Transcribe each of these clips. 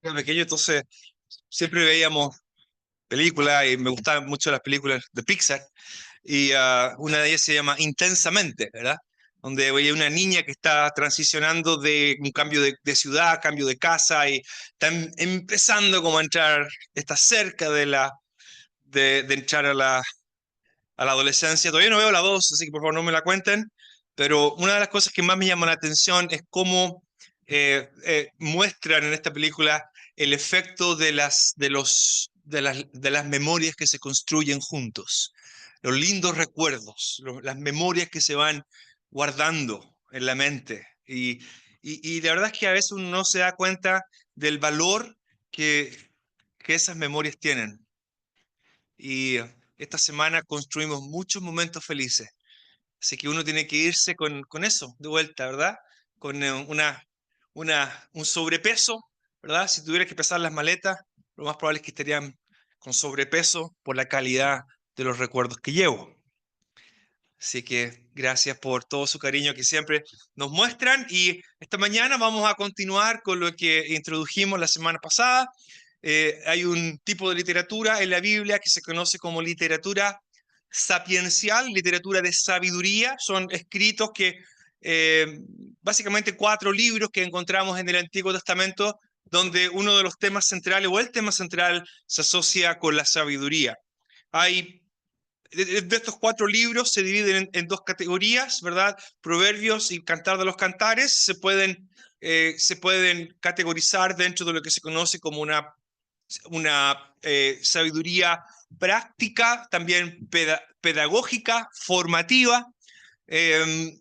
Era pequeño, entonces siempre veíamos películas y me gustaban mucho las películas de Pixar. Y una de ellas se llama Intensamente, ¿verdad? Donde veía una niña que está transicionando de un cambio de ciudad, cambio de casa y está empezando como a entrar, está cerca de entrar a la adolescencia. Todavía no veo la dos, así que por favor no me la cuenten. Pero una de las cosas que más me llama la atención es cómo muestran en esta película el efecto de las memorias que se construyen juntos, los lindos recuerdos, las memorias que se van guardando en la mente. Y la verdad es que a veces uno no se da cuenta del valor que esas memorias tienen. Y esta semana construimos muchos momentos felices. Así que uno tiene que irse con eso de vuelta, ¿verdad? Con un sobrepeso, ¿verdad? Si tuvieras que pesar las maletas, lo más probable es que estarían con sobrepeso por la calidad de los recuerdos que llevo. Así que gracias por todo su cariño que siempre nos muestran. Y esta mañana vamos a continuar con lo que introdujimos la semana pasada. Hay un tipo de literatura en la Biblia que se conoce como literatura sapiencial, literatura de sabiduría. Son escritos eh, básicamente 4 libros que encontramos en el Antiguo Testamento, donde uno de los temas centrales o el tema central se asocia con la sabiduría. Hay de estos 4 libros se dividen en 2 categorías, ¿verdad? Proverbios y Cantar de los Cantares se pueden categorizar dentro de lo que se conoce como una sabiduría práctica, también pedagógica, formativa. Eh,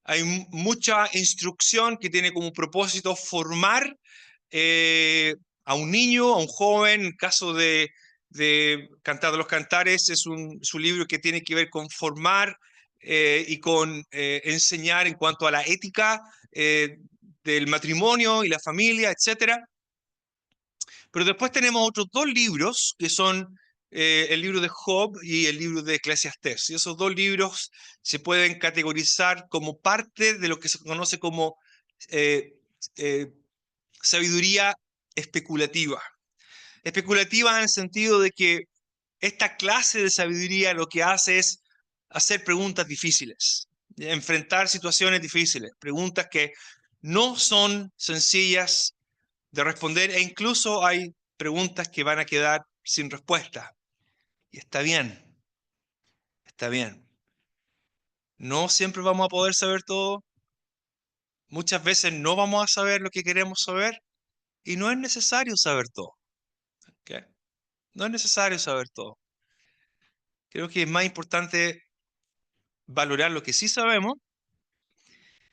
Hay mucha instrucción que tiene como propósito formar eh, a un niño, a un joven. En caso de Cantar de los Cantares, es un libro que tiene que ver con formar y con enseñar en cuanto a la ética del matrimonio y la familia, etcétera. Pero después tenemos otros 2 libros que son el libro de Job y el libro de Eclesiastés. Y esos 2 libros se pueden categorizar como parte de lo que se conoce como eh, eh, sabiduría especulativa. Especulativa en el sentido de que esta clase de sabiduría lo que hace es hacer preguntas difíciles, enfrentar situaciones difíciles, preguntas que no son sencillas de responder e incluso hay preguntas que van a quedar sin respuesta. Y está bien, está bien. No siempre vamos a poder saber todo, muchas veces no vamos a saber lo que queremos saber y no es necesario saber todo. ¿Ok? No es necesario saber todo. Creo que es más importante valorar lo que sí sabemos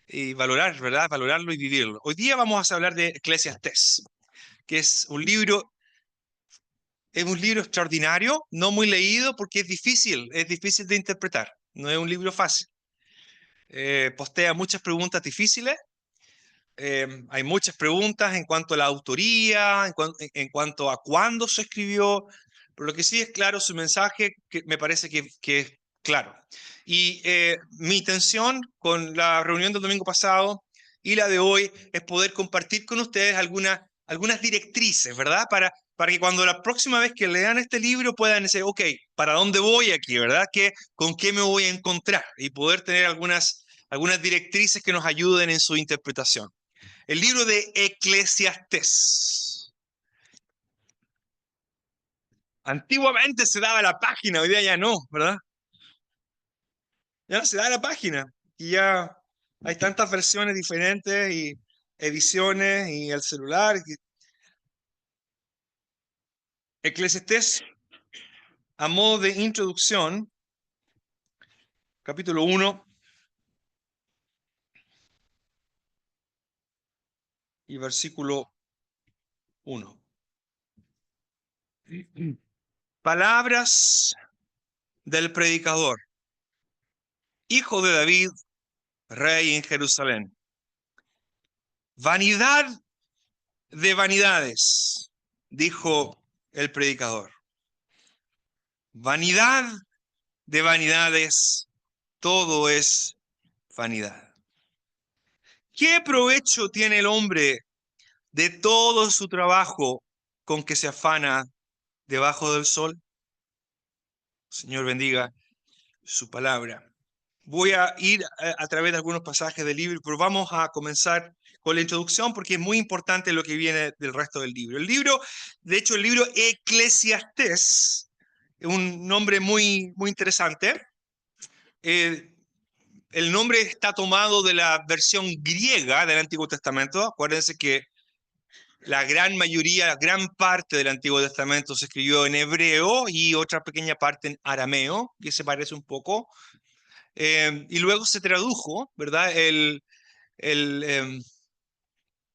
y valorar, ¿verdad? Valorarlo y vivirlo. Hoy día vamos a hablar de Eclesiastés, que es un libro extraordinario, no muy leído porque es difícil de interpretar, no es un libro fácil. Postea muchas preguntas difíciles, hay muchas preguntas en cuanto a la autoría, en cuanto a cuándo se escribió, pero lo que sí es claro, su mensaje que me parece que es claro. Y mi intención con la reunión del domingo pasado y la de hoy es poder compartir con ustedes algunas directrices, ¿verdad? Para que cuando la próxima vez que lean este libro puedan decir, ok, ¿para dónde voy aquí, verdad? ¿Con qué me voy a encontrar? Y poder tener algunas directrices que nos ayuden en su interpretación. El libro de Eclesiastés. Antiguamente se daba la página, hoy día ya no, ¿verdad? Ya no se da la página. Y ya hay tantas versiones diferentes y ediciones y el celular. Eclesiastés, a modo de introducción, capítulo 1 y versículo 1. Palabras del predicador, hijo de David, rey en Jerusalén. Vanidad de vanidades, dijo el predicador. Vanidad de vanidades, todo es vanidad. ¿Qué provecho tiene el hombre de todo su trabajo con que se afana debajo del sol? Señor bendiga su palabra. Voy a ir a través de algunos pasajes del libro, pero vamos a comenzar con la introducción porque es muy importante lo que viene del resto del libro. El libro, de hecho, el libro Eclesiastés, es un nombre muy interesante. El nombre está tomado de la versión griega del Antiguo Testamento. Acuérdense que la gran mayoría, la gran parte del Antiguo Testamento se escribió en hebreo y otra pequeña parte en arameo, que se parece un poco. Y luego se tradujo, ¿verdad?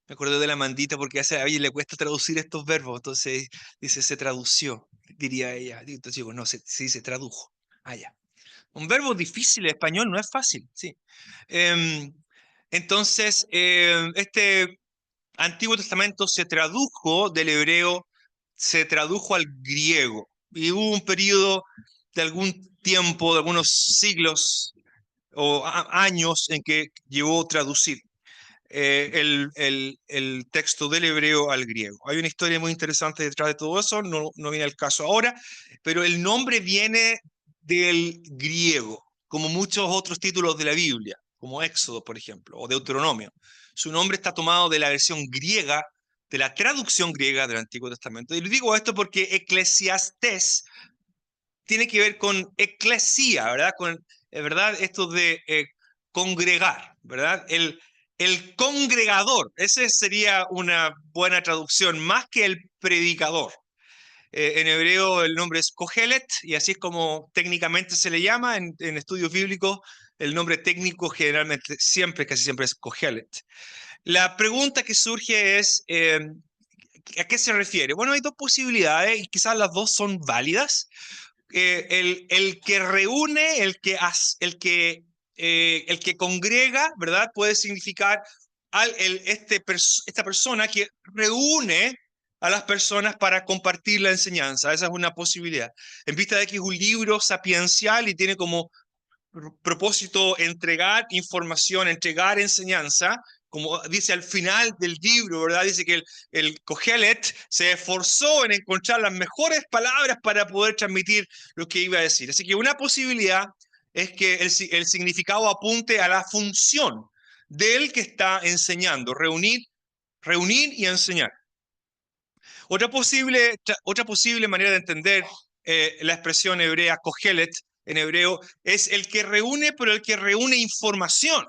Me acuerdo de la Mandita porque a ella le cuesta traducir estos verbos, entonces dice se tradució, diría ella. Entonces digo, no, sí se tradujo. Ah, ya. Un verbo difícil en español no es fácil, sí. Em, entonces, este Antiguo Testamento se tradujo del hebreo, se tradujo al griego. Y hubo un periodo de algún tiempo, de algunos siglos o años en que llevó a traducir el texto del hebreo al griego. Hay una historia muy interesante detrás de todo eso, no viene al caso ahora, pero el nombre viene del griego, como muchos otros títulos de la Biblia, como Éxodo, por ejemplo, o Deuteronomio. Su nombre está tomado de la versión griega, de la traducción griega del Antiguo Testamento. Y le digo esto porque Eclesiastés tiene que ver con eclesia, ¿verdad? ¿Verdad? Esto de congregar, ¿verdad? El congregador, ese sería una buena traducción, más que el predicador. En hebreo el nombre es Kohelet, y así es como técnicamente se le llama en estudios bíblicos. El nombre técnico generalmente, casi siempre es Kohelet. La pregunta que surge es, ¿a qué se refiere? Bueno, hay dos posibilidades y quizás las dos son válidas. El que reúne, el que congrega, ¿verdad? Puede significar esta persona que reúne a las personas para compartir la enseñanza. Esa es una posibilidad. En vista de que es un libro sapiencial y tiene como propósito entregar información, entregar enseñanza, como dice al final del libro, ¿verdad? Dice que el Kohelet se esforzó en encontrar las mejores palabras para poder transmitir lo que iba a decir. Así que una posibilidad es que el significado apunte a la función del que está enseñando, reunir y enseñar. Otra posible manera de entender la expresión hebrea Kohelet en hebreo es el que reúne, pero el que reúne información,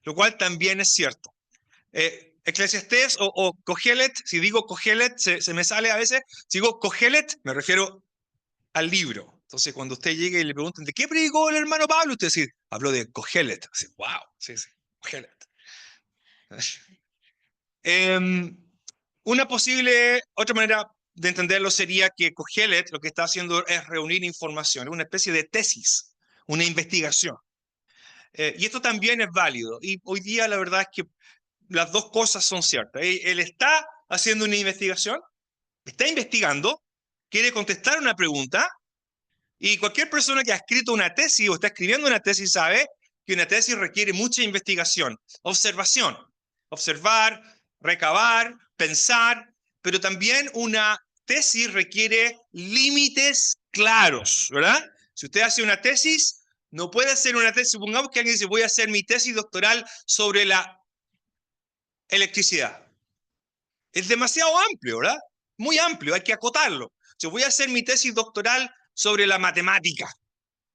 lo cual también es cierto. Eclesiastés o Kohelet, si digo Kohelet, se me sale a veces, si digo Kohelet, me refiero al libro. Entonces, cuando usted llegue y le pregunten, ¿de qué predicó el hermano Pablo? Usted dice, habló de Kohelet. Así, wow, sí, Kohelet. Otra manera de entenderlo sería que Kohelet lo que está haciendo es reunir información, una especie de tesis, una investigación. Y esto también es válido. Y hoy día la verdad es que las dos cosas son ciertas. Él está haciendo una investigación, está investigando, quiere contestar una pregunta, y cualquier persona que ha escrito una tesis o está escribiendo una tesis sabe que una tesis requiere mucha investigación, observación, observar, recabar, pensar, pero también una tesis requiere límites claros, ¿verdad? Si usted hace una tesis, no puede hacer una tesis, supongamos que alguien dice, voy a hacer mi tesis doctoral sobre la electricidad. Es demasiado amplio, ¿verdad? Muy amplio, hay que acotarlo. Yo voy a hacer mi tesis doctoral sobre la matemática.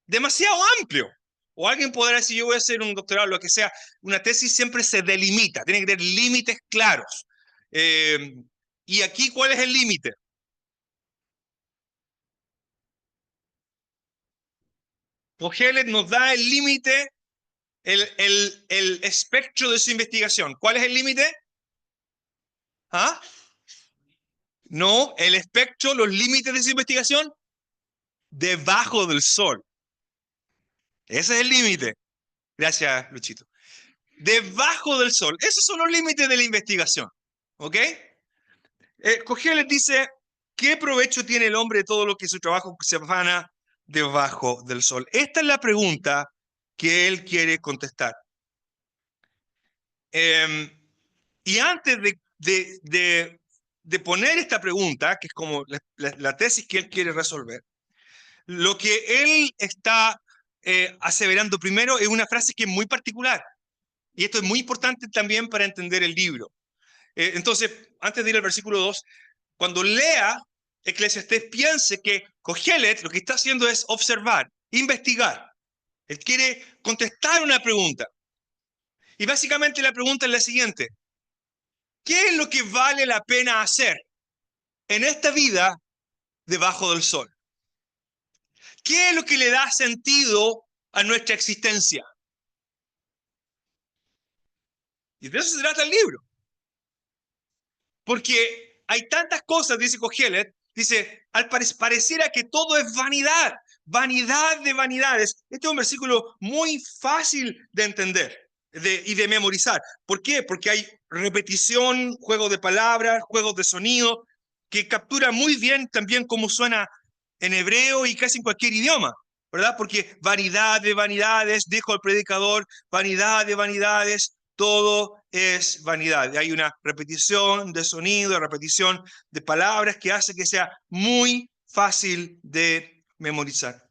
Demasiado amplio. O alguien podrá decir, yo voy a hacer un doctorado, lo que sea. Una tesis siempre se delimita, tiene que tener límites claros. Y aquí, ¿cuál es el límite? Kohelet nos da el límite, el espectro de su investigación. ¿Cuál es el límite? ¿Ah? No, el espectro, los límites de su investigación, debajo del sol. Ese es el límite. Gracias, Luchito. Debajo del sol. Esos son los límites de la investigación. ¿Ok? Kohelet dice, ¿qué provecho tiene el hombre de todo lo que su trabajo se afana debajo del sol? Esta es la pregunta que él quiere contestar. Y antes de poner esta pregunta, que es como la tesis que él quiere resolver, lo que él está aseverando primero es una frase que es muy particular. Y esto es muy importante también para entender el libro. Entonces, antes de ir al versículo 2, cuando lea Eclesiastés, piense que Kohelet lo que está haciendo es observar, investigar. Él quiere contestar una pregunta. Y básicamente la pregunta es la siguiente: ¿qué es lo que vale la pena hacer en esta vida debajo del sol? ¿Qué es lo que le da sentido a nuestra existencia? Y de eso se trata el libro. Porque hay tantas cosas, dice Kohelet, dice, pareciera que todo es vanidad, vanidad de vanidades. Este es un versículo muy fácil de entender y de memorizar. ¿Por qué? Porque hay repetición, juegos de palabras, juegos de sonido, que captura muy bien también cómo suena en hebreo y casi en cualquier idioma, ¿verdad? Porque vanidad de vanidades, dijo el predicador, vanidad de vanidades, todo es vanidad. Hay una repetición de sonido, repetición de palabras que hace que sea muy fácil de memorizar.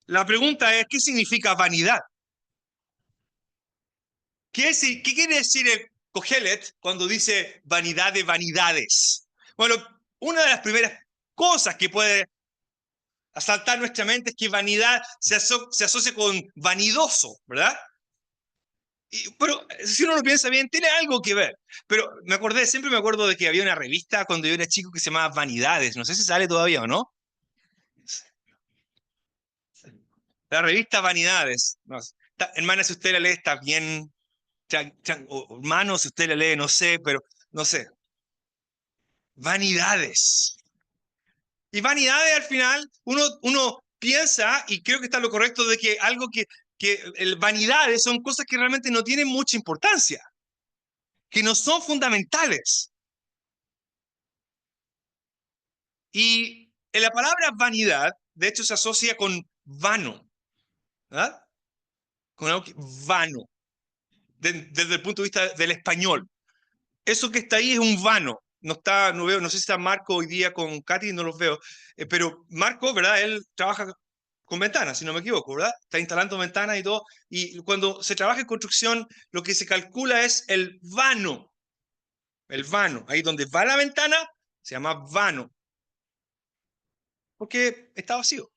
La pregunta es, ¿qué significa vanidad? ¿Qué quiere decir el Kohelet cuando dice vanidad de vanidades? Bueno, una de las primeras cosas que puede asaltar nuestra mente es que vanidad se asocia con vanidoso, ¿verdad? Pero si uno lo piensa bien, tiene algo que ver. Pero siempre me acuerdo de que había una revista cuando yo era chico que se llamaba Vanidades. No sé si sale todavía o no. La revista Vanidades. No, hermana, si usted la lee, está bien. O hermano, si usted la lee, no sé, pero no sé. Vanidades. Y vanidades al final, uno piensa, y creo que está lo correcto, de que algo vanidades son cosas que realmente no tienen mucha importancia, que no son fundamentales. Y en la palabra vanidad, de hecho, se asocia con vano, ¿verdad? Con algo vano, desde el punto de vista del español. Eso que está ahí es un vano. No veo, no sé si está Marco hoy día con Katy, no los veo. Pero Marco, ¿verdad? Él trabaja con ventanas, si no me equivoco, ¿verdad? Está instalando ventanas y todo. Y cuando se trabaja en construcción, lo que se calcula es el vano. El vano. Ahí donde va la ventana, se llama vano. Porque está vacío.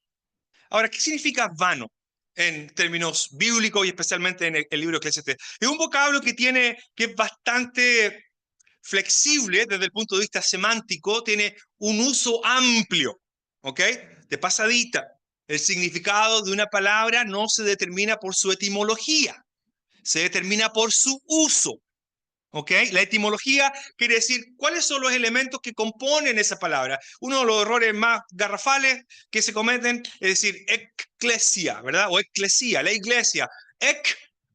Ahora, ¿qué significa vano en términos bíblicos y especialmente en el libro de Eclesiastés? Es un vocablo que es bastante flexible desde el punto de vista semántico, tiene un uso amplio, ¿ok? De pasadita. El significado de una palabra no se determina por su etimología, se determina por su uso. ¿Ok? La etimología quiere decir cuáles son los elementos que componen esa palabra. Uno de los errores más garrafales que se cometen es decir eclesia, ¿verdad? O eclesía, la iglesia.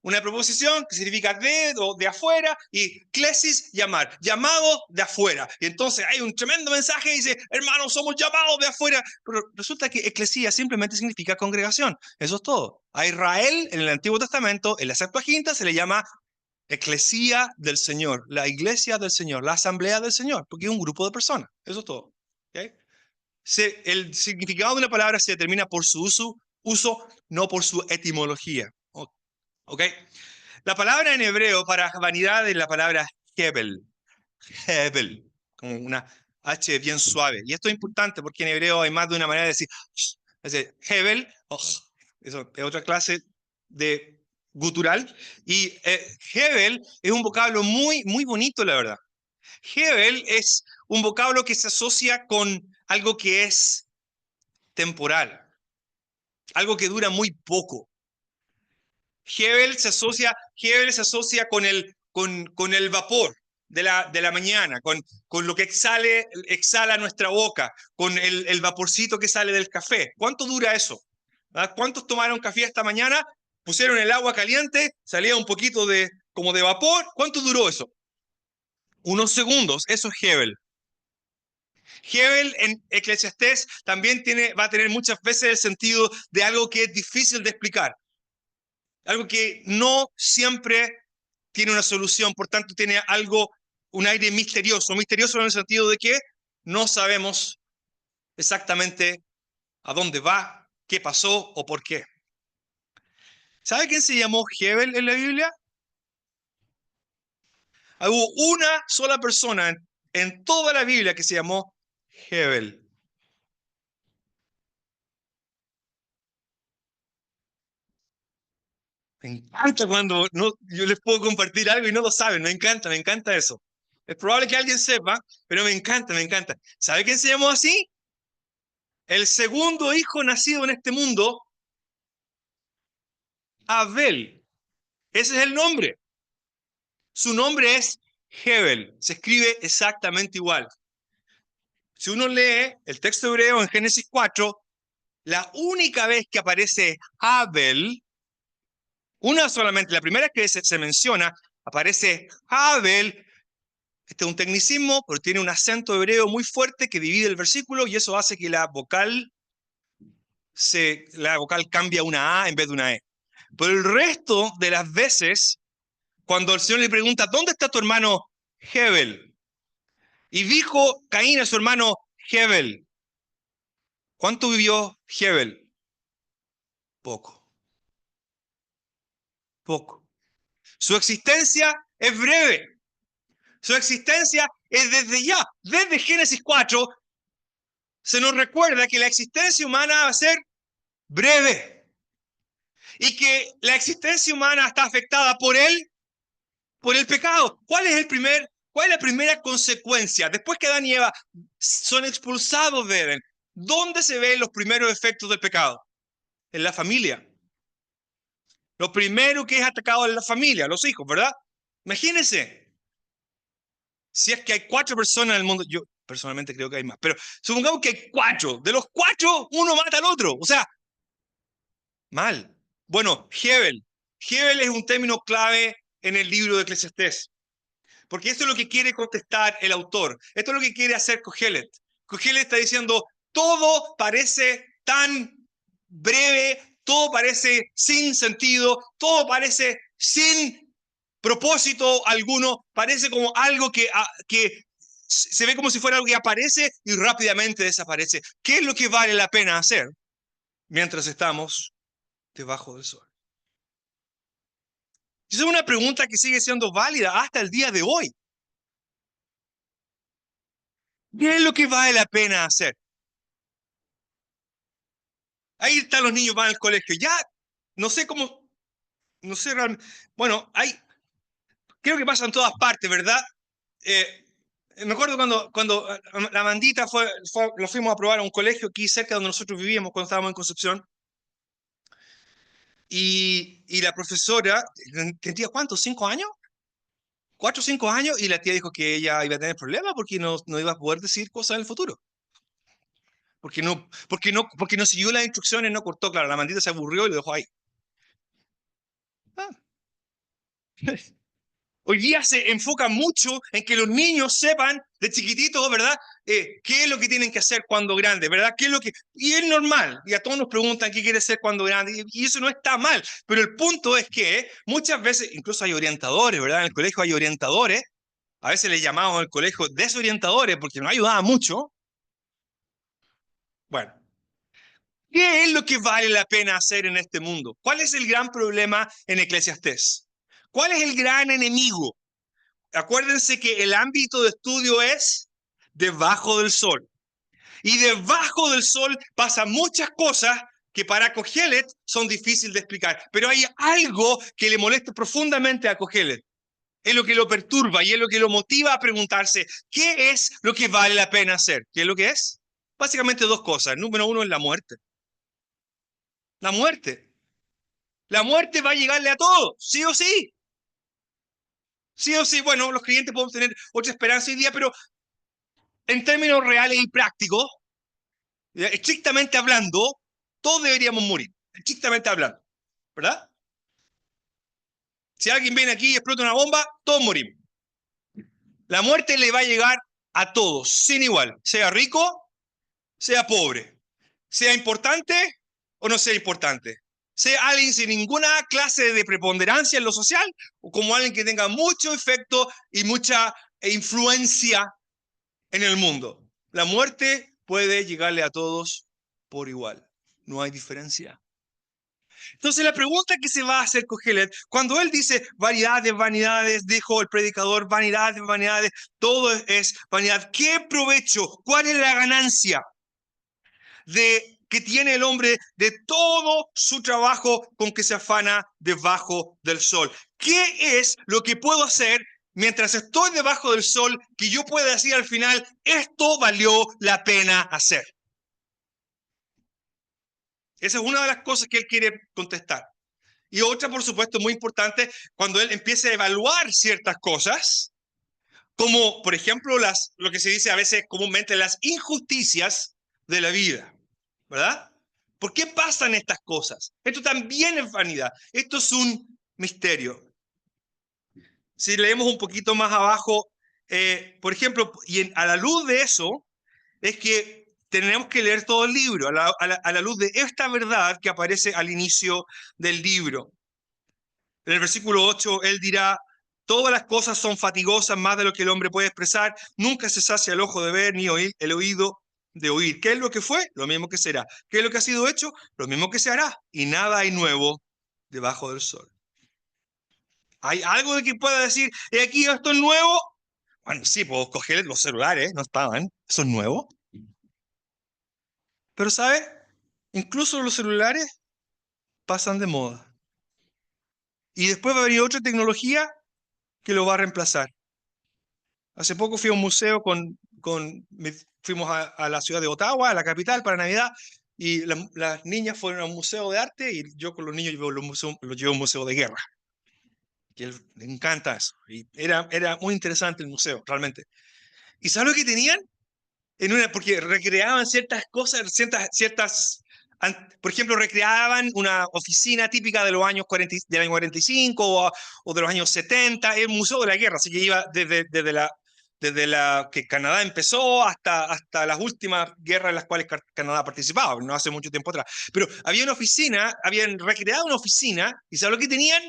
Una preposición que significa o de afuera, y klesis, llamar, llamado de afuera. Y entonces hay un tremendo mensaje y dice, hermanos, somos llamados de afuera. Pero resulta que eclesía simplemente significa congregación. Eso es todo. A Israel, en el Antiguo Testamento, en la Septuaginta, se le llama Eclesía del Señor, la iglesia del Señor, la asamblea del Señor, porque es un grupo de personas. Eso es todo. ¿Okay? El significado de una palabra se determina por su uso, no por su etimología. ¿Okay? La palabra en hebreo para vanidad es la palabra hebel. Hebel, como una H bien suave. Y esto es importante porque en hebreo hay más de una manera de decir hebel, eso es otra clase de gutural. Y hebel es un vocablo muy, muy bonito, la verdad. Hebel es un vocablo que se asocia con algo que es temporal, algo que dura muy poco. Hebel se asocia con el vapor de la mañana, con lo que exhala nuestra boca, con el vaporcito que sale del café. ¿Cuánto dura eso? ¿Ah? ¿Cuántos tomaron café esta mañana? Pusieron el agua caliente, salía un poquito como de vapor. ¿Cuánto duró eso? Unos segundos. Eso es Hebel. Hebel en Eclesiastés también va a tener muchas veces el sentido de algo que es difícil de explicar. Algo que no siempre tiene una solución, por tanto tiene algo, un aire misterioso. Misterioso en el sentido de que no sabemos exactamente a dónde va, qué pasó o por qué. ¿Sabe quién se llamó Hebel en la Biblia? Hubo una sola persona en toda la Biblia que se llamó Hebel. Me encanta cuando no, yo les puedo compartir algo y no lo saben. Me encanta eso. Es probable que alguien sepa, pero me encanta, me encanta. ¿Sabe quién se llamó así? El segundo hijo nacido en este mundo, Abel. Ese es el nombre. Su nombre es Hebel. Se escribe exactamente igual. Si uno lee el texto hebreo en Génesis 4, la única vez que aparece Abel, una solamente, la primera que se menciona, aparece Abel. Este es un tecnicismo, pero tiene un acento hebreo muy fuerte que divide el versículo y eso hace que la vocal cambie a una A en vez de una E. Pero el resto de las veces, cuando el Señor le pregunta, ¿dónde está tu hermano Hebel? Y dijo Caín a su hermano Hebel. ¿Cuánto vivió Hebel? Poco, poco. Su existencia es breve. Su existencia es desde ya, desde Génesis 4, se nos recuerda que la existencia humana va a ser breve y que la existencia humana está afectada por el pecado. ¿Cuál es la primera consecuencia? Después que Adán y Eva son expulsados de Edén, ¿dónde se ven los primeros efectos del pecado? En la familia. Lo primero que es atacado es la familia, los hijos, ¿verdad? Imagínense, si es que hay 4 personas en el mundo, yo personalmente creo que hay más, pero supongamos que hay 4, de los 4, uno mata al otro, o sea, mal. Bueno, Hebel. Hebel es un término clave en el libro de Eclesiastés, porque esto es lo que quiere contestar el autor, esto es lo que quiere hacer Kohelet. Kohelet está diciendo, todo parece tan breve, todo parece sin sentido, todo parece sin propósito alguno, parece como algo que se ve como si fuera algo que aparece y rápidamente desaparece. ¿Qué es lo que vale la pena hacer mientras estamos debajo del sol? Esa es una pregunta que sigue siendo válida hasta el día de hoy. ¿Qué es lo que vale la pena hacer? Ahí están los niños, van al colegio. Ya, no sé cómo, no sé realmente. Bueno, creo que pasa en todas partes, ¿verdad? Eh, Me acuerdo cuando la Mandita lo fuimos a probar a un colegio aquí cerca donde nosotros vivíamos cuando estábamos en Concepción. Y la profesora, ¿tendría cuántos? ¿5 años? 4 o 5 años, y la tía dijo que ella iba a tener problemas porque no iba a poder decir cosas en el futuro. Porque no siguió las instrucciones, no cortó, claro, la Mandita se aburrió y lo dejó ahí. Ah. Hoy día se enfoca mucho en que los niños sepan de chiquititos, ¿verdad? ¿Qué es lo que tienen que hacer cuando grandes, ¿verdad? Y es normal, y a todos nos preguntan qué quiere ser cuando grande, y eso no está mal, pero el punto es que muchas veces, incluso hay orientadores, ¿verdad? En el colegio hay orientadores, a veces les llamamos en el colegio desorientadores porque no ayudaba mucho. Bueno, ¿qué es lo que vale la pena hacer en este mundo? ¿Cuál es el gran problema en Eclesiastés? ¿Cuál es el gran enemigo? Acuérdense que el ámbito de estudio es debajo del sol. Y debajo del sol pasan muchas cosas que para Kohelet son difíciles de explicar. Pero hay algo que le molesta profundamente a Kohelet. Es lo que lo perturba y es lo que lo motiva a preguntarse, ¿qué es lo que vale la pena hacer? ¿Qué es lo que es? Básicamente 2 cosas. Número 1 es la muerte. La muerte. La muerte va a llegarle a todos, sí o sí. Sí o sí, bueno, los creyentes podemos tener otra esperanza hoy día, pero en términos reales y prácticos, estrictamente hablando, todos deberíamos morir, estrictamente hablando, ¿verdad? Si alguien viene aquí y explota una bomba, todos morimos. La muerte le va a llegar a todos, sin igual, sea rico, sea pobre, sea importante o no sea importante. sea alguien sin ninguna clase de preponderancia en lo social, o como alguien que tenga mucho efecto y mucha influencia en el mundo. La muerte puede llegarle a todos por igual. No hay diferencia. Entonces la pregunta que se va a hacer Kohelet, cuando él dice vanidades, vanidades, dijo el predicador, vanidades, vanidades, todo es vanidad. ¿Qué provecho? ¿Cuál es la ganancia que tiene el hombre de todo su trabajo con que se afana debajo del sol? ¿Qué es lo que puedo hacer mientras estoy debajo del sol que yo pueda decir al final, esto valió la pena hacer? Esa es una de las cosas que él quiere contestar. Y otra, por supuesto, muy importante, cuando él empiece a evaluar ciertas cosas, como por ejemplo lo que se dice a veces comúnmente las injusticias de la vida, ¿verdad? ¿Por qué pasan estas cosas? Esto también es vanidad. Esto es un misterio. Si leemos un poquito más abajo, por ejemplo, a la luz de eso, es que tenemos que leer todo el libro, a la luz de esta verdad que aparece al inicio del libro. En el versículo 8, él dirá, todas las cosas son fatigosas más de lo que el hombre puede expresar, nunca se sacia el ojo de ver ni oír, el oído de oír. ¿Qué es lo que fue? Lo mismo que será. ¿Qué es lo que ha sido hecho? Lo mismo que se hará. Y nada hay nuevo debajo del sol. ¿Hay algo de que pueda decir, aquí esto es nuevo? Bueno, sí, puedo coger los celulares, no estaban, eso es nuevo. Pero, ¿sabe? Incluso los celulares pasan de moda. Y después va a venir otra tecnología que lo va a reemplazar. Hace poco fui a un museo fuimos a la ciudad de Ottawa, a la capital, para Navidad, y las niñas fueron a un museo de arte y yo con los niños los llevo a un museo de guerra. Y a él le encanta eso. Y era muy interesante el museo, realmente. ¿Y sabes lo que tenían? Porque recreaban ciertas cosas, por ejemplo, recreaban una oficina típica de los años 40, del año 45 o de los años 70, el Museo de la Guerra, así que iba desde la que Canadá empezó hasta las últimas guerras en las cuales Canadá participaba, no hace mucho tiempo atrás. Pero había una oficina, habían recreado una oficina, y ¿sabes lo que tenían?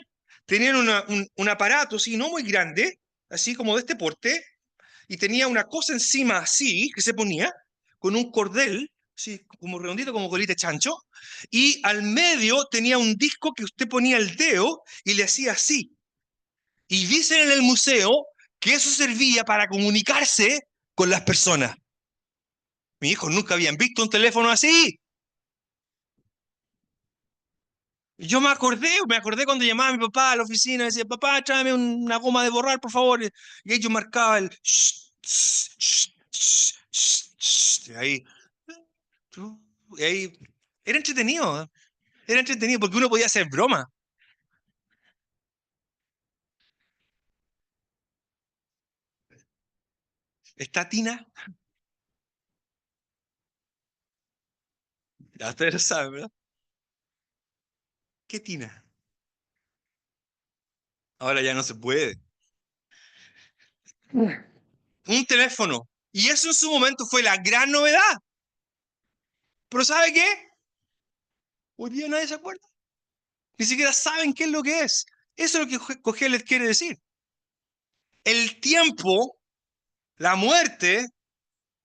Tenían un aparato, sí, no muy grande, así como de este porte, y tenía una cosa encima así, que se ponía, con un cordel, así, como redondito, como colita de chancho, y al medio tenía un disco que usted ponía el dedo y le hacía así. Y dicen en el museo que eso servía para comunicarse con las personas. Mis hijos nunca habían visto un teléfono así. Y yo me acordé cuando llamaba a mi papá a la oficina y decía, papá, tráeme una goma de borrar, por favor. Y ellos marcaban el... Y ahí era entretenido, ¿eh? Era entretenido porque uno podía hacer broma. ¿Está Tina? Ya ustedes lo saben, ¿verdad? ¿Qué Tina? Ahora ya no se puede. Un teléfono. Y eso en su momento fue la gran novedad. Pero ¿sabe qué? Hoy día nadie se acuerda. Ni siquiera saben qué es lo que es. Eso es lo que Cogelet quiere decir. El tiempo, la muerte,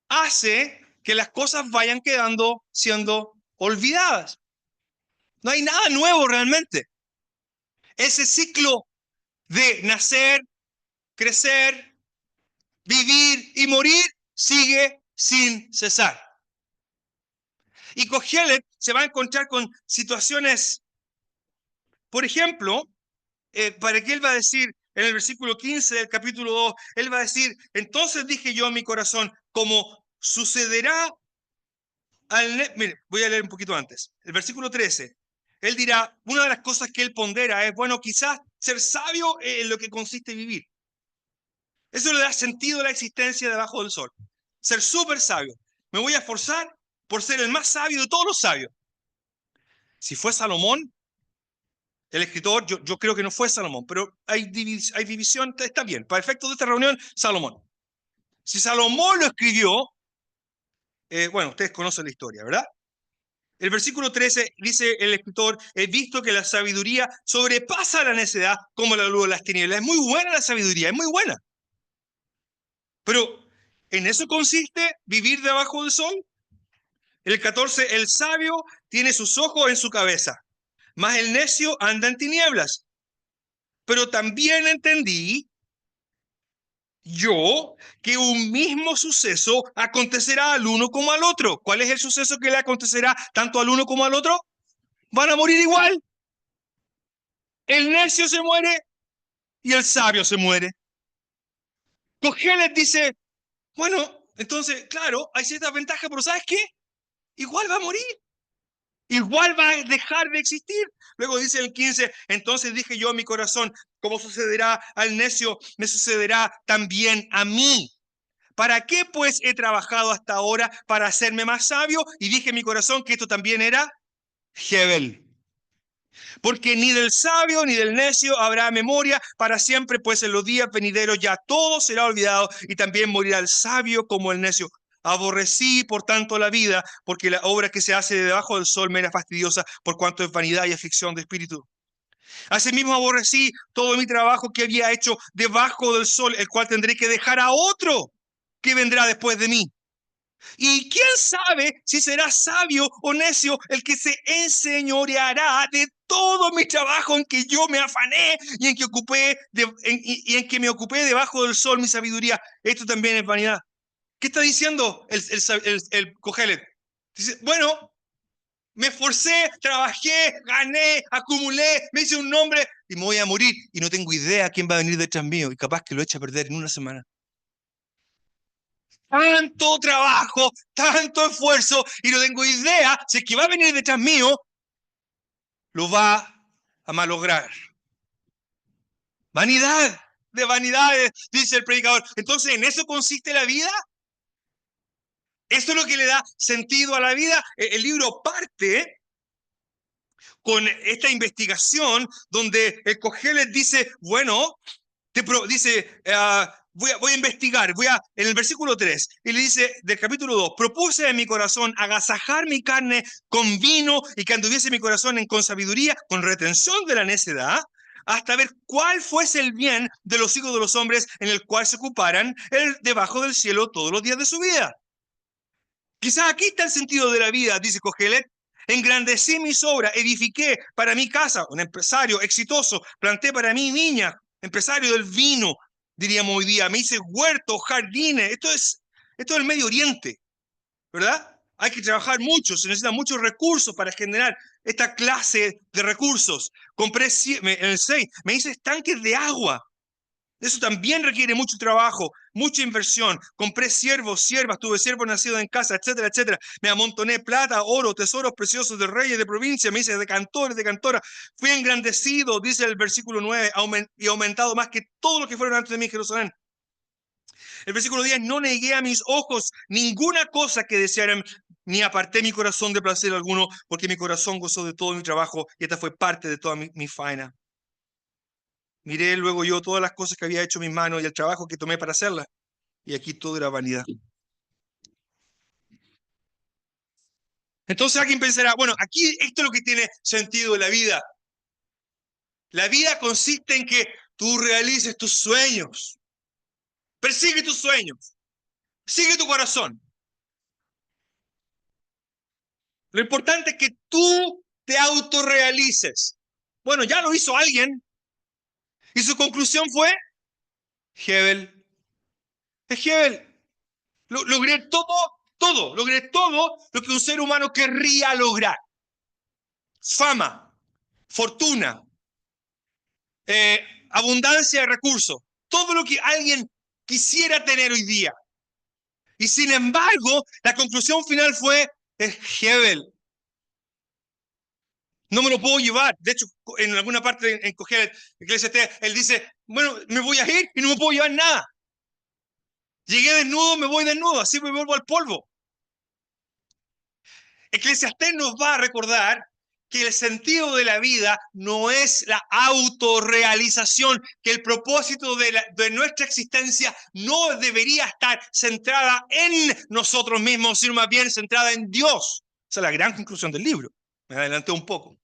hace que las cosas vayan quedando siendo olvidadas. No hay nada nuevo realmente. Ese ciclo de nacer, crecer, vivir y morir sigue sin cesar. Y Kohelet se va a encontrar con situaciones, por ejemplo, para que él va a decir en el versículo 15 del capítulo 2, él va a decir, entonces dije yo en mi corazón, como sucederá mire, voy a leer un poquito antes, el versículo 13, él dirá, una de las cosas que él pondera es, bueno, quizás ser sabio en lo que consiste vivir. Eso le da sentido a la existencia debajo del sol. Ser súper sabio. Me voy a esforzar por ser el más sabio de todos los sabios. Si fue Salomón, el escritor, yo creo que no fue Salomón, pero hay división, está bien. Para efectos de esta reunión, Salomón. Si Salomón lo escribió, bueno, ustedes conocen la historia, ¿verdad? El versículo 13 dice el escritor: he visto que la sabiduría sobrepasa la necedad como la luz de las tinieblas. Es muy buena la sabiduría, es muy buena. Pero ¿en eso consiste vivir debajo del sol? El 14, el sabio tiene sus ojos en su cabeza, mas el necio anda en tinieblas. Pero también entendí yo que un mismo suceso acontecerá al uno como al otro. ¿Cuál es el suceso que le acontecerá tanto al uno como al otro? Van a morir igual. El necio se muere y el sabio se muere. Cogelet dice, bueno, entonces, claro, hay ciertas ventajas, pero ¿sabes qué? Igual va a morir. Igual va a dejar de existir. Luego dice el 15, entonces dije yo a mi corazón, como sucederá al necio, me sucederá también a mí. ¿Para qué pues he trabajado hasta ahora? Para hacerme más sabio. Y dije en mi corazón que esto también era Hebel. Porque ni del sabio ni del necio habrá memoria para siempre, pues en los días venideros ya todo será olvidado y también morirá el sabio como el necio. Aborrecí, por tanto, la vida, porque la obra que se hace debajo del sol me era fastidiosa, por cuanto es vanidad y aflicción de espíritu. Asimismo aborrecí todo mi trabajo que había hecho debajo del sol, el cual tendré que dejar a otro que vendrá después de mí. Y quién sabe si será sabio o necio el que se enseñoreará de todo mi trabajo en que yo me afané y en que en que me ocupé debajo del sol mi sabiduría. Esto también es vanidad. ¿Qué está diciendo el Cogelet? Dice, bueno, me esforcé, trabajé, gané, acumulé, me hice un nombre y me voy a morir y no tengo idea quién va a venir detrás mío y capaz que lo eche a perder en una semana. Tanto trabajo, tanto esfuerzo y no tengo idea si es que va a venir detrás mío, lo va a malograr. Vanidad de vanidades, dice el predicador. Entonces, ¿en eso consiste la vida? ¿Esto es lo que le da sentido a la vida? El libro parte con esta investigación donde el Cogelet dice, bueno, dice, voy a investigar, en el versículo 3, y le dice del capítulo 2, propuse en mi corazón agasajar mi carne con vino y que anduviese mi corazón con sabiduría, con retención de la necedad, hasta ver cuál fuese el bien de los hijos de los hombres en el cual se ocuparan debajo del cielo todos los días de su vida. Quizás aquí está el sentido de la vida, dice Cogelet. Engrandecí mis obras, edifiqué para mi casa, un empresario exitoso, planté para mí viña, empresario del vino, diríamos hoy día, me hice huertos, jardines, esto es el Medio Oriente, ¿verdad? Hay que trabajar mucho, se necesitan muchos recursos para generar esta clase de recursos. Compré en el 6, me hice estanques de agua. Eso también requiere mucho trabajo, mucha inversión. Compré siervos, siervas, tuve siervos nacidos en casa, etcétera, etcétera. Me amontoné plata, oro, tesoros preciosos de reyes de provincia. Me hice de cantores, de cantora. Fui engrandecido, dice el versículo 9, y aumentado más que todos los que fueron antes de mí en Jerusalén. El versículo 10, no negué a mis ojos ninguna cosa que desearan, ni aparté mi corazón de placer alguno, porque mi corazón gozó de todo mi trabajo y esta fue parte de toda mi faena. Miré luego yo todas las cosas que había hecho mis manos y el trabajo que tomé para hacerlas. Y aquí todo era vanidad. Entonces alguien pensará, bueno, aquí esto es lo que tiene sentido de la vida. La vida consiste en que tú realices tus sueños. Persigue tus sueños. Sigue tu corazón. Lo importante es que tú te autorrealices. Bueno, ya lo hizo alguien. Y su conclusión fue, Hebel. Es Hebel. Logré todo. Logré todo lo que un ser humano querría lograr. Fama, fortuna, abundancia de recursos, todo lo que alguien quisiera tener hoy día. Y sin embargo, la conclusión final fue, es Hebel. No me lo puedo llevar. De hecho, en alguna parte en Cogelet, él dice, bueno, me voy a ir y no me puedo llevar nada. Llegué desnudo, me voy desnudo, así me vuelvo al polvo. Eclesiastés nos va a recordar que el sentido de la vida no es la autorrealización, que el propósito de nuestra existencia no debería estar centrada en nosotros mismos, sino más bien centrada en Dios. Esa es la gran conclusión del libro. Me adelanté un poco.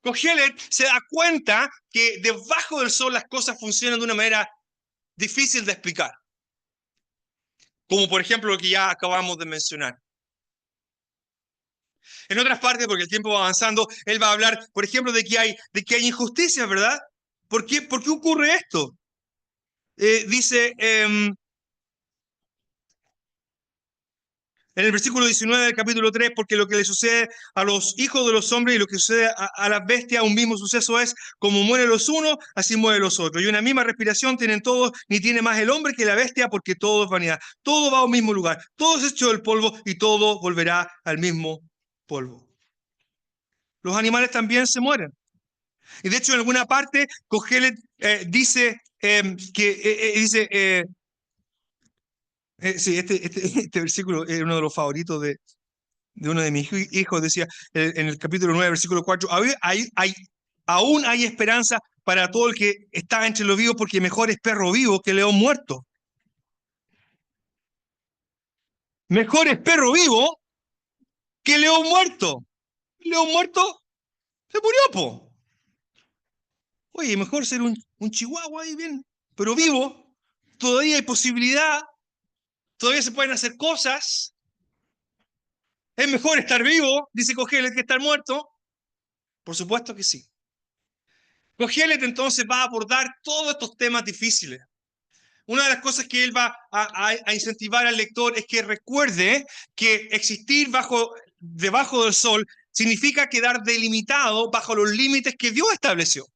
Kohelet se da cuenta que debajo del sol las cosas funcionan de una manera difícil de explicar. Como por ejemplo lo que ya acabamos de mencionar. En otras partes, porque el tiempo va avanzando, él va a hablar, por ejemplo, de que hay injusticias, ¿verdad? ¿Por qué ocurre esto? Dice en el versículo 19 del capítulo 3, porque lo que le sucede a los hijos de los hombres y lo que sucede a las bestias, un mismo suceso es, como mueren los unos, así mueren los otros. Y una misma respiración tienen todos, ni tiene más el hombre que la bestia, porque todo es vanidad. Todo va a un mismo lugar, todo es hecho del polvo y todo volverá al mismo polvo. Los animales también se mueren. Y de hecho, en alguna parte, Kohelet dice sí, este versículo es uno de los favoritos de uno de mis hijos, decía en el capítulo 9, versículo 4, aún hay esperanza para todo el que está entre los vivos, porque mejor es perro vivo que león muerto. Mejor es perro vivo que león muerto. León muerto se murió, po. Oye, mejor ser un chihuahua ahí bien, pero vivo. Todavía hay posibilidad, todavía se pueden hacer cosas. ¿Es mejor estar vivo, dice Kohelet, que estar muerto? Por supuesto que sí. Kohelet entonces va a abordar todos estos temas difíciles. Una de las cosas que él va a incentivar al lector es que recuerde que existir debajo del sol significa quedar delimitado bajo los límites que Dios estableció.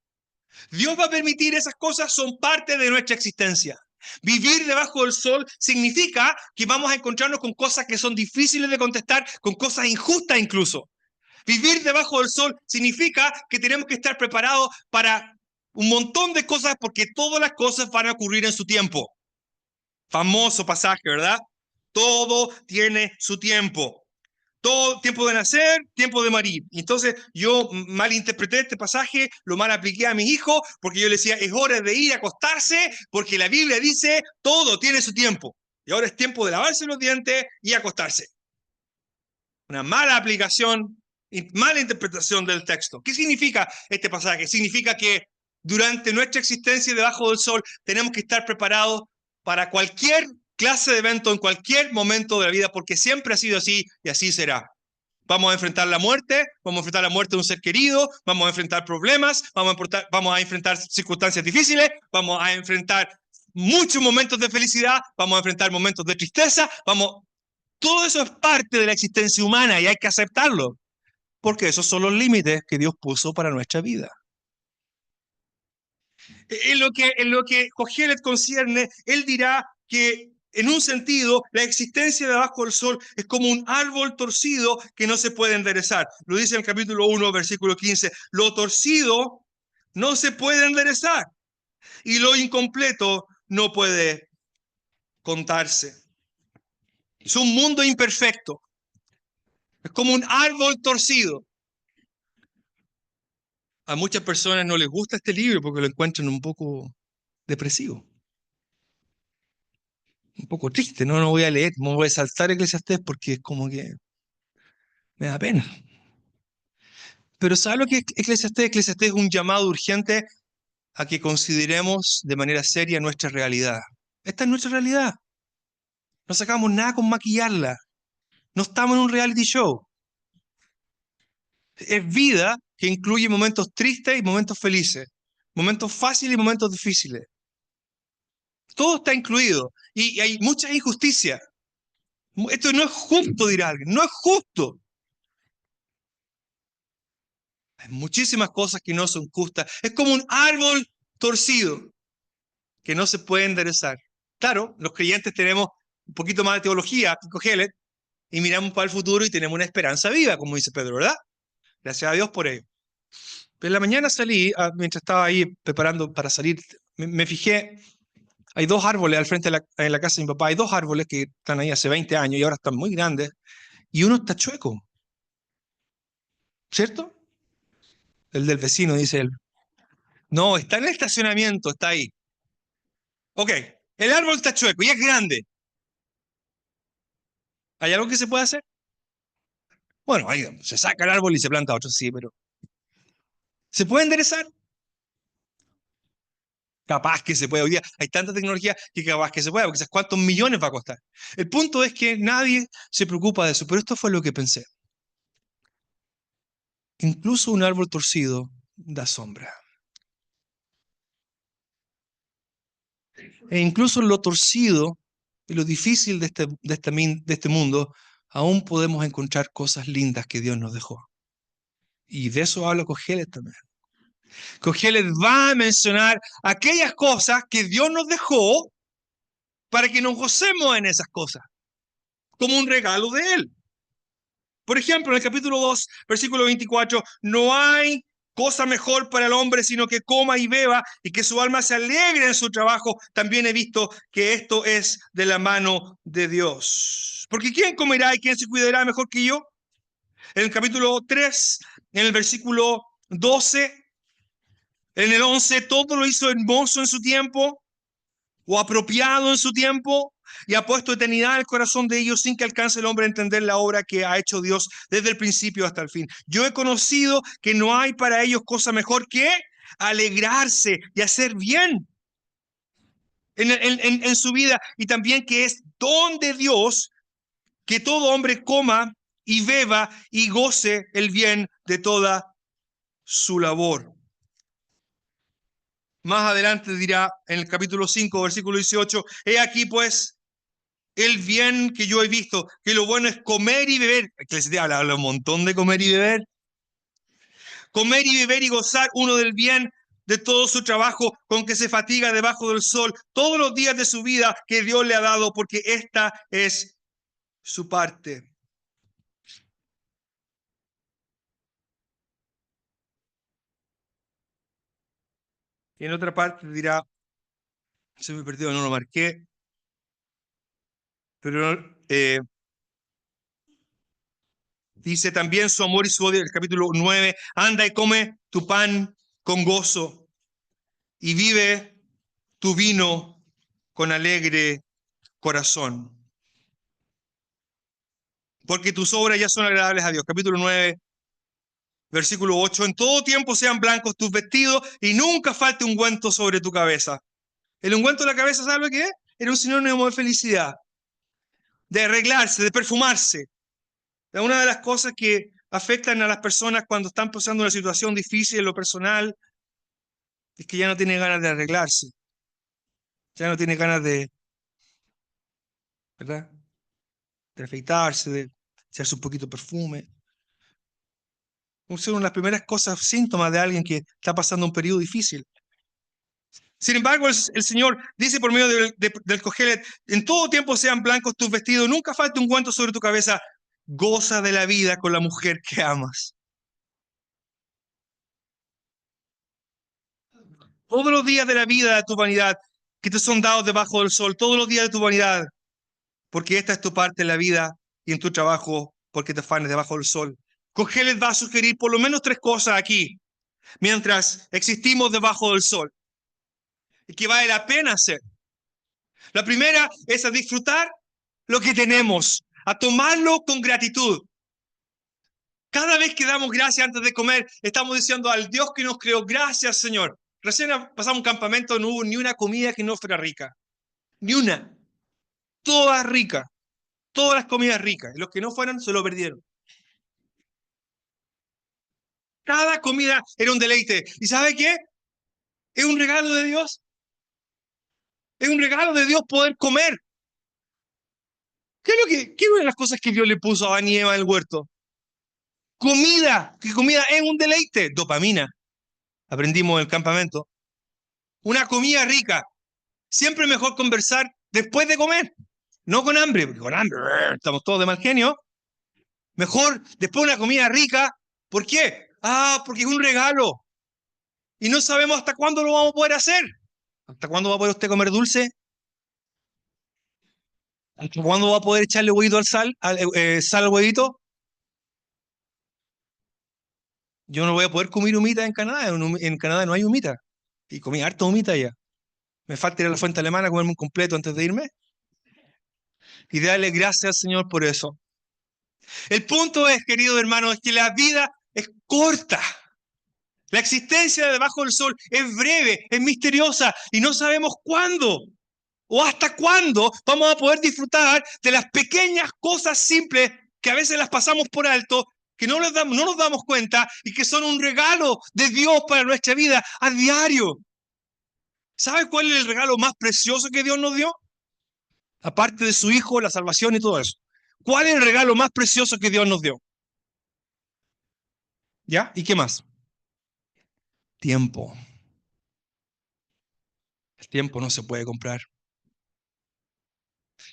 Dios va a permitir esas cosas, son parte de nuestra existencia. Vivir debajo del sol significa que vamos a encontrarnos con cosas que son difíciles de contestar, con cosas injustas incluso. Vivir debajo del sol significa que tenemos que estar preparados para un montón de cosas porque todas las cosas van a ocurrir en su tiempo. Famoso pasaje, ¿verdad? Todo tiene su tiempo. Todo tiempo de nacer, tiempo de morir. Entonces yo malinterpreté este pasaje, lo mal apliqué a mis hijos, porque yo les decía, es hora de ir a acostarse, porque la Biblia dice, todo tiene su tiempo. Y ahora es tiempo de lavarse los dientes y acostarse. Una mala aplicación, mala interpretación del texto. ¿Qué significa este pasaje? Significa que durante nuestra existencia debajo del sol tenemos que estar preparados para cualquier clase de evento en cualquier momento de la vida, porque siempre ha sido así y así será. Vamos a enfrentar la muerte, vamos a enfrentar la muerte de un ser querido, vamos a enfrentar problemas, vamos a enfrentar circunstancias difíciles, vamos a enfrentar muchos momentos de felicidad, vamos a enfrentar momentos de tristeza, todo eso es parte de la existencia humana y hay que aceptarlo, porque esos son los límites que Dios puso para nuestra vida. En lo que Kohelet concierne, él dirá que en un sentido, la existencia debajo del sol es como un árbol torcido que no se puede enderezar. Lo dice en el capítulo 1, versículo 15. Lo torcido no se puede enderezar y lo incompleto no puede contarse. Es un mundo imperfecto. Es como un árbol torcido. A muchas personas no les gusta este libro porque lo encuentran un poco depresivo. Un poco triste, no voy a leer, me voy a saltar Eclesiastés porque es como que me da pena. Pero ¿sabes lo que es Eclesiastés? Eclesiastés es un llamado urgente a que consideremos de manera seria nuestra realidad. Esta es nuestra realidad. No sacamos nada con maquillarla. No estamos en un reality show. Es vida que incluye momentos tristes y momentos felices, momentos fáciles y momentos difíciles. Todo está incluido y hay mucha injusticia. Esto no es justo, dirá alguien, no es justo. Hay muchísimas cosas que no son justas. Es como un árbol torcido que no se puede enderezar. Claro, los creyentes tenemos un poquito más de teología que Kohelet y miramos para el futuro y tenemos una esperanza viva, como dice Pedro, ¿verdad? Gracias a Dios por ello. Pero en la mañana salí, mientras estaba ahí preparando para salir, me fijé, hay dos árboles al frente en la casa de mi papá, hay dos árboles que están ahí hace 20 años y ahora están muy grandes, y uno está chueco, ¿cierto? El del vecino, dice él. No, está en el estacionamiento, está ahí. Ok, el árbol está chueco y es grande. ¿Hay algo que se puede hacer? Bueno, ahí se saca el árbol y se planta otro, sí, pero ¿se puede enderezar? Capaz que se puede. Hoy día hay tanta tecnología que capaz que se puede, porque ¿sabes cuántos millones va a costar? El punto es que nadie se preocupa de eso, pero esto fue lo que pensé. Incluso un árbol torcido da sombra. E incluso en lo torcido y lo difícil de este mundo, aún podemos encontrar cosas lindas que Dios nos dejó. Y de eso habla Cogelet también. Cogelet va a mencionar aquellas cosas que Dios nos dejó para que nos gocemos en esas cosas, como un regalo de Él. Por ejemplo, en el capítulo 2, versículo 24, no hay cosa mejor para el hombre sino que coma y beba y que su alma se alegre en su trabajo. También he visto que esto es de la mano de Dios. Porque ¿quién comerá y quién se cuidará mejor que yo? En el capítulo 3, en el versículo 12, en el 11, todo lo hizo hermoso en su tiempo o apropiado en su tiempo y ha puesto eternidad en el corazón de ellos sin que alcance el hombre a entender la obra que ha hecho Dios desde el principio hasta el fin. Yo he conocido que no hay para ellos cosa mejor que alegrarse y hacer bien en su vida, y también que es don de Dios que todo hombre coma y beba y goce el bien de toda su labor. Más adelante dirá en el capítulo 5, versículo 18, he aquí pues el bien que yo he visto, que lo bueno es comer y beber. Eclesiastés habla un montón de comer y beber. Comer y beber y gozar uno del bien de todo su trabajo con que se fatiga debajo del sol todos los días de su vida que Dios le ha dado, porque esta es su parte. Y en otra parte dirá, se me perdió, no lo marqué, pero dice también su amor y su odio, el capítulo 9, anda y come tu pan con gozo y vive tu vino con alegre corazón, porque tus obras ya son agradables a Dios. Capítulo 9, versículo 8, en todo tiempo sean blancos tus vestidos y nunca falte ungüento sobre tu cabeza. El ungüento de la cabeza, ¿sabe lo que es? Era un sinónimo de felicidad, de arreglarse, de perfumarse. Una de las cosas que afectan a las personas cuando están pasando una situación difícil en lo personal es que ya no tienen ganas de arreglarse, ya no tienen ganas de, ¿verdad?, de afeitarse, de echarse un poquito de perfume. Es una de las primeras cosas, síntomas de alguien que está pasando un periodo difícil. Sin embargo, el Señor dice por medio del Cogelet, en todo tiempo sean blancos tus vestidos, nunca falte un ungüento sobre tu cabeza, goza de la vida con la mujer que amas. Todos los días de la vida de tu vanidad que te son dados debajo del sol, todos los días de tu vanidad, porque esta es tu parte en la vida y en tu trabajo, porque te afanes debajo del sol. Cogelet va a sugerir por lo menos tres cosas aquí, mientras existimos debajo del sol, y que vale la pena hacer. La primera es a disfrutar lo que tenemos, a tomarlo con gratitud. Cada vez que damos gracias antes de comer, estamos diciendo al Dios que nos creó, gracias, Señor. Recién pasamos un campamento, no hubo ni una comida que no fuera rica. Ni una. Todas ricas. Todas las comidas ricas. Y los que no fueron, se lo perdieron. Cada comida era un deleite. ¿Y sabe qué? Es un regalo de Dios. Es un regalo de Dios poder comer. ¿Qué es una de las cosas que Dios le puso a Adán y Eva en el huerto? Comida. Que comida es un deleite. Dopamina. Aprendimos en el campamento. Una comida rica. Siempre mejor conversar después de comer. No con hambre, porque con hambre estamos todos de mal genio. Mejor después de una comida rica. ¿Por qué? Porque es un regalo. Y no sabemos hasta cuándo lo vamos a poder hacer. ¿Hasta cuándo va a poder usted comer dulce? ¿Hasta cuándo va a poder echarle huevito sal al huevito? Yo no voy a poder comer humita en Canadá. En Canadá no hay humita. Y comí harta humita ya. Me falta ir a la fuente alemana a comerme un completo antes de irme. Y darle gracias al Señor por eso. El punto es, querido hermano, es que la vida es corta. La existencia debajo del sol es breve, es misteriosa y no sabemos cuándo o hasta cuándo vamos a poder disfrutar de las pequeñas cosas simples que a veces las pasamos por alto, que no nos damos cuenta y que son un regalo de Dios para nuestra vida a diario. ¿Sabe cuál es el regalo más precioso que Dios nos dio? Aparte de su Hijo, la salvación y todo eso. ¿Cuál es el regalo más precioso que Dios nos dio? ¿Ya? ¿Y qué más? Tiempo. El tiempo no se puede comprar.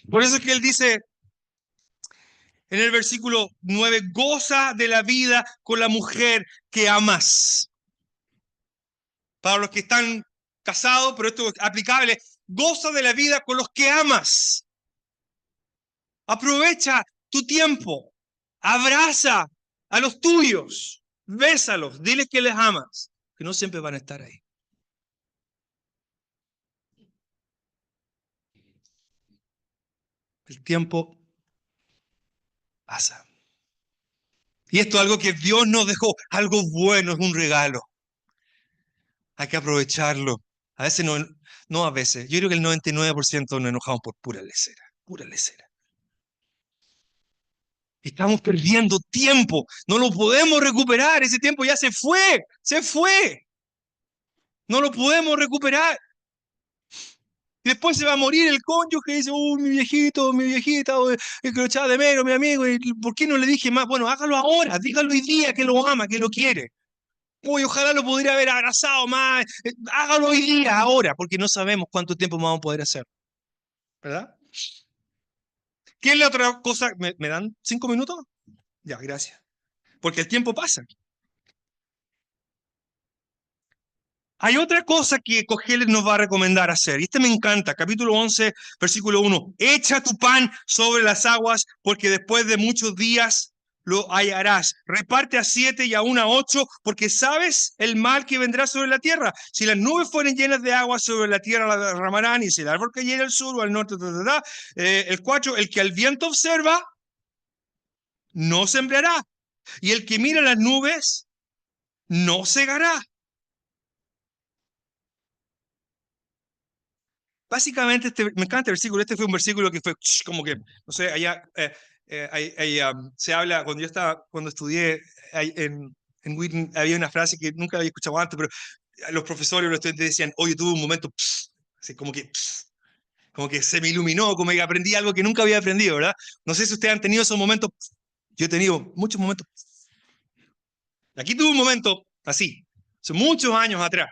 Por eso es que Él dice en el versículo 9, goza de la vida con la mujer que amas. Para los que están casados, pero esto es aplicable, goza de la vida con los que amas. Aprovecha tu tiempo, abraza a los tuyos, bésalos, diles que les amas, que no siempre van a estar ahí. El tiempo pasa. Y esto es algo que Dios nos dejó, algo bueno, es un regalo. Hay que aprovecharlo. A veces no a veces. Yo creo que el 99% nos enojamos por pura lesera, pura lesera. Estamos perdiendo tiempo, no lo podemos recuperar, ese tiempo ya se fue, no lo podemos recuperar. Y después se va a morir el cónyuge y dice, mi viejito, mi viejita, el que lo echaba de menos, mi amigo, y ¿por qué no le dije más? Bueno, hágalo ahora, dígalo hoy día que lo ama, que lo quiere. Uy, ojalá lo pudiera haber abrazado más, hágalo hoy día, ahora, porque no sabemos cuánto tiempo vamos a poder hacer, ¿verdad? ¿Qué es la otra cosa? ¿Me dan 5 minutos? Ya, gracias. Porque el tiempo pasa. Hay otra cosa que Cogeles nos va a recomendar hacer, y este me encanta, capítulo 11, versículo 1. Echa tu pan sobre las aguas, porque después de muchos días lo hallarás. Reparte a 7 y aún a 8, porque sabes el mal que vendrá sobre la tierra. Si las nubes fueren llenas de agua, sobre la tierra la derramarán, y si el árbol cayera al sur o al norte, el 4, el que al viento observa, no sembrará, y el que mira las nubes, no segará. Básicamente, me encanta el versículo. Este fue un versículo que fue como que, no sé, allá se habla, cuando estudié en Wheaton, había una frase que nunca había escuchado antes, pero los profesores o los estudiantes decían, oye, tuve un momento, así como que se me iluminó, como que aprendí algo que nunca había aprendido, ¿verdad? No sé si ustedes han tenido esos momentos. Yo he tenido muchos momentos. Aquí tuve un momento así, hace muchos años atrás,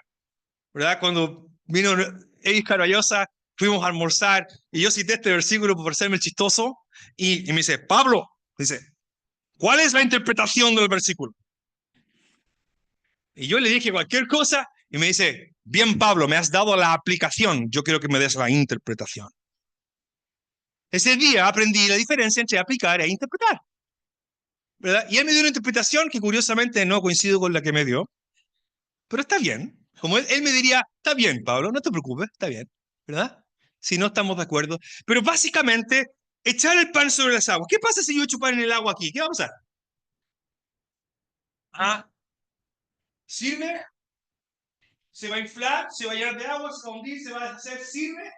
¿verdad? Cuando vino Edith Caraballosa, fuimos a almorzar y yo cité este versículo por hacerme el chistoso y me dice, Pablo, dice, ¿cuál es la interpretación del versículo? Y yo le dije cualquier cosa y me dice, bien Pablo, me has dado la aplicación, yo quiero que me des la interpretación. Ese día aprendí la diferencia entre aplicar e interpretar, ¿verdad? Y él me dio una interpretación que curiosamente no coincido con la que me dio, pero está bien. Como él me diría, está bien, Pablo, no te preocupes, está bien, ¿verdad? Si no estamos de acuerdo. Pero básicamente, echar el pan sobre las aguas. ¿Qué pasa si yo echo pan en el agua aquí? ¿Qué va a pasar? Ah, ¿sirve? ¿Se va a inflar? ¿Se va a llenar de agua? ¿Se va a hundir? ¿Se va a deshacer? ¿Sirve?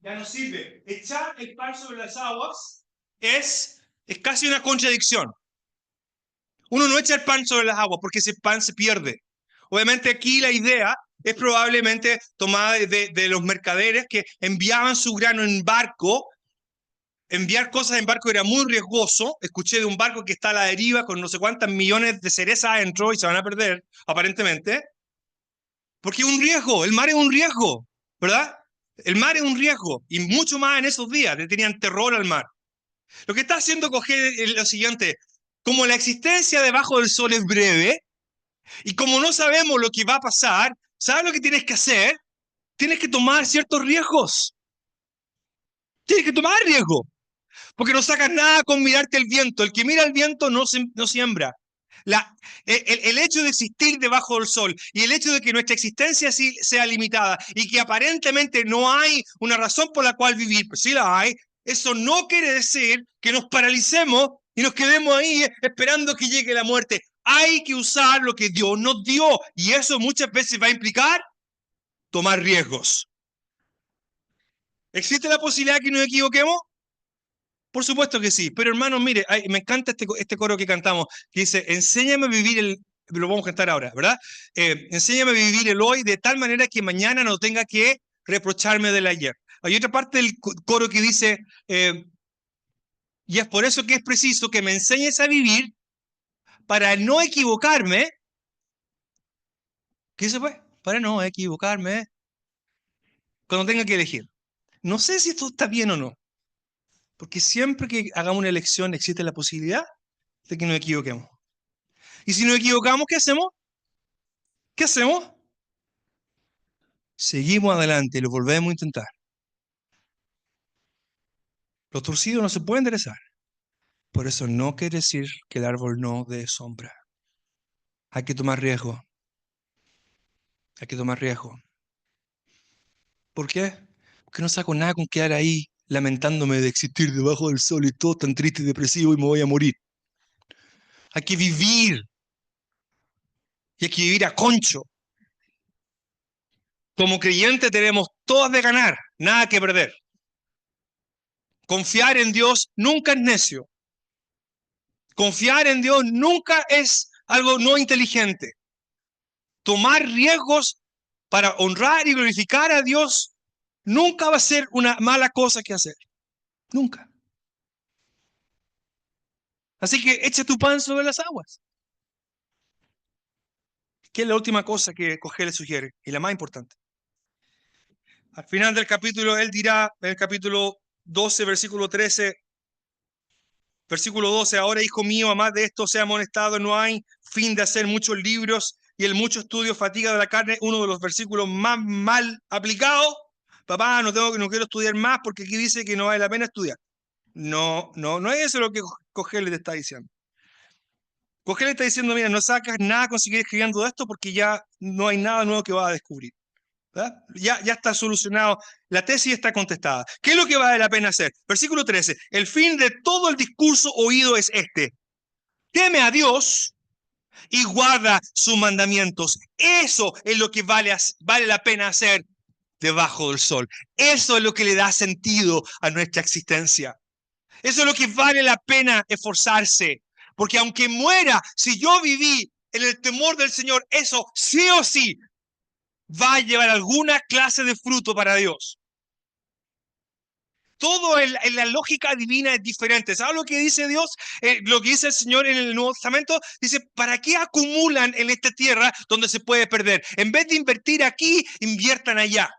Ya no sirve. Echar el pan sobre las aguas es casi una contradicción. Uno no echa el pan sobre las aguas porque ese pan se pierde. Obviamente aquí la idea es probablemente tomada de los mercaderes que enviaban su grano en barco. Enviar cosas en barco era muy riesgoso. Escuché de un barco que está a la deriva con no sé cuántas millones de cerezas adentro y se van a perder, aparentemente. Porque es un riesgo, el mar es un riesgo, ¿verdad? El mar es un riesgo, y mucho más en esos días, le tenían terror al mar. Lo que está haciendo Coger es lo siguiente, como la existencia debajo del sol es breve, y como no sabemos lo que va a pasar, ¿sabes lo que tienes que hacer? Tienes que tomar ciertos riesgos. Tienes que tomar riesgo. Porque no sacas nada con mirarte el viento. El que mira el viento no siembra. El hecho de existir debajo del sol y el hecho de que nuestra existencia sea limitada y que aparentemente no hay una razón por la cual vivir, pero sí la hay, eso no quiere decir que nos paralicemos y nos quedemos ahí esperando que llegue la muerte. Hay que usar lo que Dios nos dio, y eso muchas veces va a implicar tomar riesgos. ¿Existe la posibilidad que nos equivoquemos? Por supuesto que sí, pero hermanos, mire, me encanta este coro que cantamos, que dice, enséñame a vivir lo vamos a cantar ahora, ¿verdad? Enséñame a vivir el hoy de tal manera que mañana no tenga que reprocharme del ayer. Hay otra parte del coro que dice, y es por eso que es preciso que me enseñes a vivir para no equivocarme. ¿Qué se fue? Para no equivocarme cuando tenga que elegir. No sé si esto está bien o no, porque siempre que hagamos una elección existe la posibilidad de que nos equivoquemos. Y si nos equivocamos, ¿qué hacemos? ¿Qué hacemos? Seguimos adelante y lo volvemos a intentar. Los torcidos no se pueden enderezar. Por eso no quiere decir que el árbol no dé sombra. Hay que tomar riesgo. Hay que tomar riesgo. ¿Por qué? Porque no saco nada con quedar ahí lamentándome de existir debajo del sol y todo tan triste y depresivo y me voy a morir. Hay que vivir. Y hay que vivir a concho. Como creyentes tenemos todas de ganar, nada que perder. Confiar en Dios nunca es necio. Confiar en Dios nunca es algo no inteligente. Tomar riesgos para honrar y glorificar a Dios nunca va a ser una mala cosa que hacer. Nunca. Así que echa tu pan sobre las aguas. ¿Qué es la última cosa que Cogel le sugiere? Y la más importante. Al final del capítulo, él dirá, en el capítulo 12, versículo 13, versículo 12, ahora, hijo mío, a más de esto sea amonestado, no hay fin de hacer muchos libros y el mucho estudio fatiga de la carne, uno de los versículos más mal aplicados. Papá, no quiero estudiar más porque aquí dice que no vale la pena estudiar. No es eso lo que Cogel le está diciendo. Cogel le está diciendo, mira, no sacas nada con seguir escribiendo esto porque ya no hay nada nuevo que vas a descubrir. Ya está solucionado, la tesis está contestada. ¿Qué es lo que vale la pena hacer? Versículo 13, el fin de todo el discurso oído es este: teme a Dios y guarda sus mandamientos. Eso es lo que vale la pena hacer debajo del sol. Eso es lo que le da sentido a nuestra existencia. Eso es lo que vale la pena esforzarse. Porque aunque muera, si yo viví en el temor del Señor, eso sí o sí va a llevar alguna clase de fruto para Dios. Todo en la lógica divina es diferente. ¿Sabes lo que dice Dios? Lo que dice el Señor en el Nuevo Testamento, dice, ¿para qué acumulan en esta tierra donde se puede perder? En vez de invertir aquí, inviertan allá.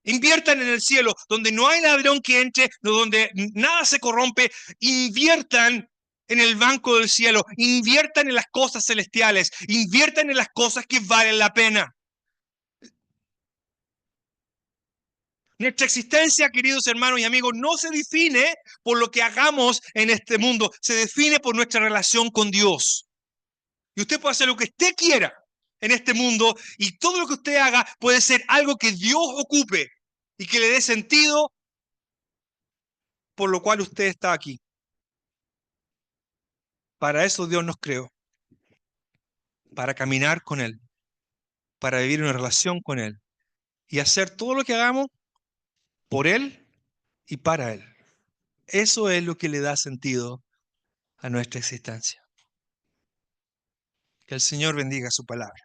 Inviertan en el cielo, donde no hay ladrón que entre, donde nada se corrompe. Inviertan en el banco del cielo. Inviertan en las cosas celestiales. Inviertan en las cosas que valen la pena. Nuestra existencia, queridos hermanos y amigos, no se define por lo que hagamos en este mundo, se define por nuestra relación con Dios. Y usted puede hacer lo que usted quiera en este mundo y todo lo que usted haga puede ser algo que Dios ocupe y que le dé sentido por lo cual usted está aquí. Para eso Dios nos creó, para caminar con Él, para vivir una relación con Él y hacer todo lo que hagamos por Él y para Él. Eso es lo que le da sentido a nuestra existencia. Que el Señor bendiga su palabra.